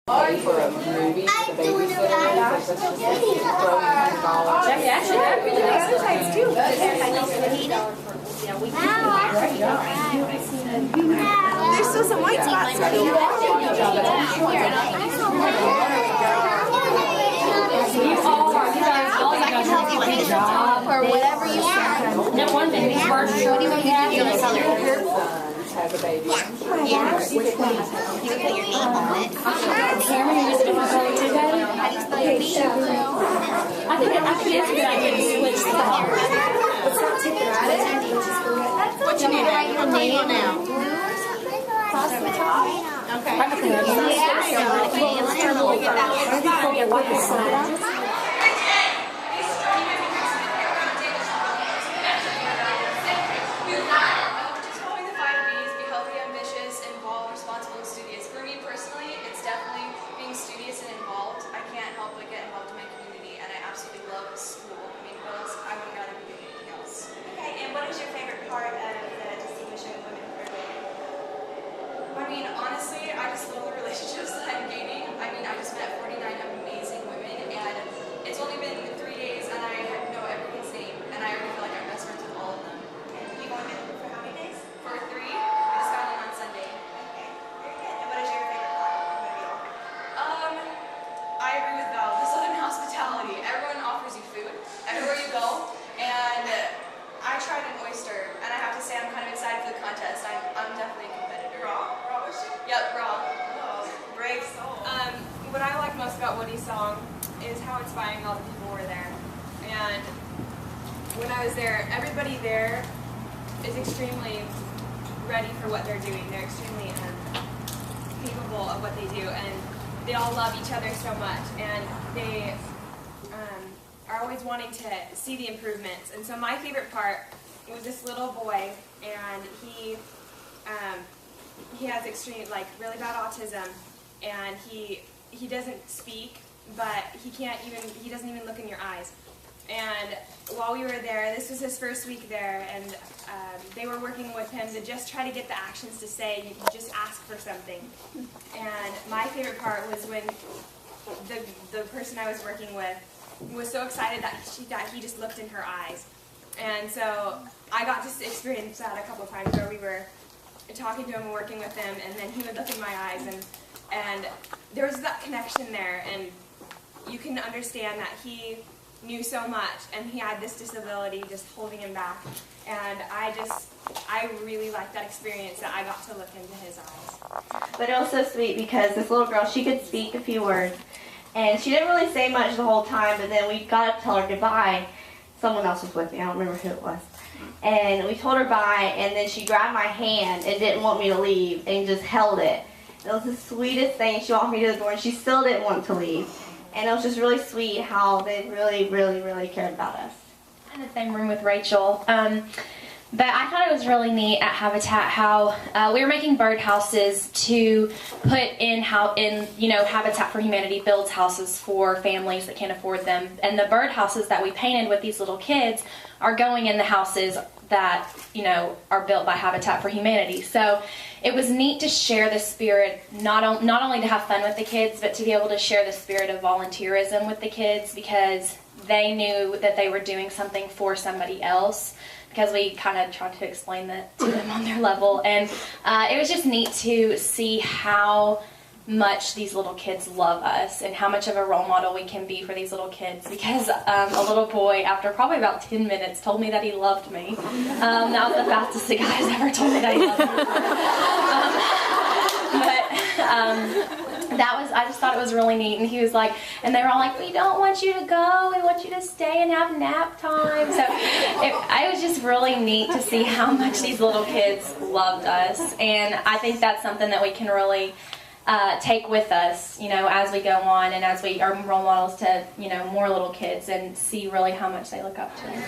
For a movie, the babysitter, that's just $10. Actually, that really makes other sides too. There's still some white spots. Or whatever you want. No one thing. What do you want me to do? Has a baby. Yeah. You can put your name on it. Cameron, you spell your name today? How do you spell your name? I think it actually is a good idea to switch the What you need? What do you want now? Across the top. Okay. Honestly, I just love the relationships that I'm gaining. I mean, I just met 49 amazing women, and it's only been 3 days, and I know everyone's name, and I already feel like I'm best friends with all of them. And you've only been for how many days? For 3, I just got in on Sunday. Okay, very good. And what is your favorite part of Mobile? I agree with Val. The Southern hospitality. Everyone offers you food everywhere you go, and I tried an oyster, and I have to say I'm kind of excited for the contest. I'm definitely a competitor. Raw oyster? Yep, raw. Oh, brave soul. What I like most about Woody's song is how inspiring all the people were there. And when I was there, everybody there is extremely ready for what they're doing. They're extremely capable of what they do, and they all love each other so much. And they are always wanting to see the improvements. And so my favorite part was this little boy, and he has extreme, really bad autism, and he doesn't speak, but he doesn't even look in your eyes. And while we were there, this was his first week there, and they were working with him to just try to get the actions to say, you just ask for something. And my favorite part was when the person I was working with was so excited that he just looked in her eyes. And so I got to experience that a couple of times where we were talking to him and working with him, and then he would look in my eyes, and there was that connection there, and you can understand that he knew so much, and he had this disability just holding him back, and I really liked that experience that I got to look into his eyes. But it was so sweet because this little girl, she could speak a few words, and she didn't really say much the whole time, but then we got up to tell her goodbye. Someone else was with me, I don't remember who it was. And we told her bye, and then she grabbed my hand and didn't want me to leave and just held it. It was the sweetest thing. She walked me to the door, and she still didn't want to leave. And it was just really sweet how they really, really, really cared about us. In the same room with Rachel. But I thought it was really neat at Habitat how we were making birdhouses to put in Habitat for Humanity builds houses for families that can't afford them. And the birdhouses that we painted with these little kids are going in the houses that, are built by Habitat for Humanity. So it was neat to share the spirit, not only to have fun with the kids, but to be able to share the spirit of volunteerism with the kids, because they knew that they were doing something for somebody else, because we kind of tried to explain that to them on their level. And it was just neat to see how much these little kids love us and how much of a role model we can be for these little kids, because a little boy, after probably about 10 minutes, told me that he loved me. That was the fastest a guy's ever told me that he loved me. I just thought it was really neat, and he was like, and they were all like, we don't want you to go, we want you to stay and have nap time. So it was just really neat to see how much these little kids loved us, and I think that's something that we can really take with us, as we go on, and as we are role models to, more little kids, and see really how much they look up to us.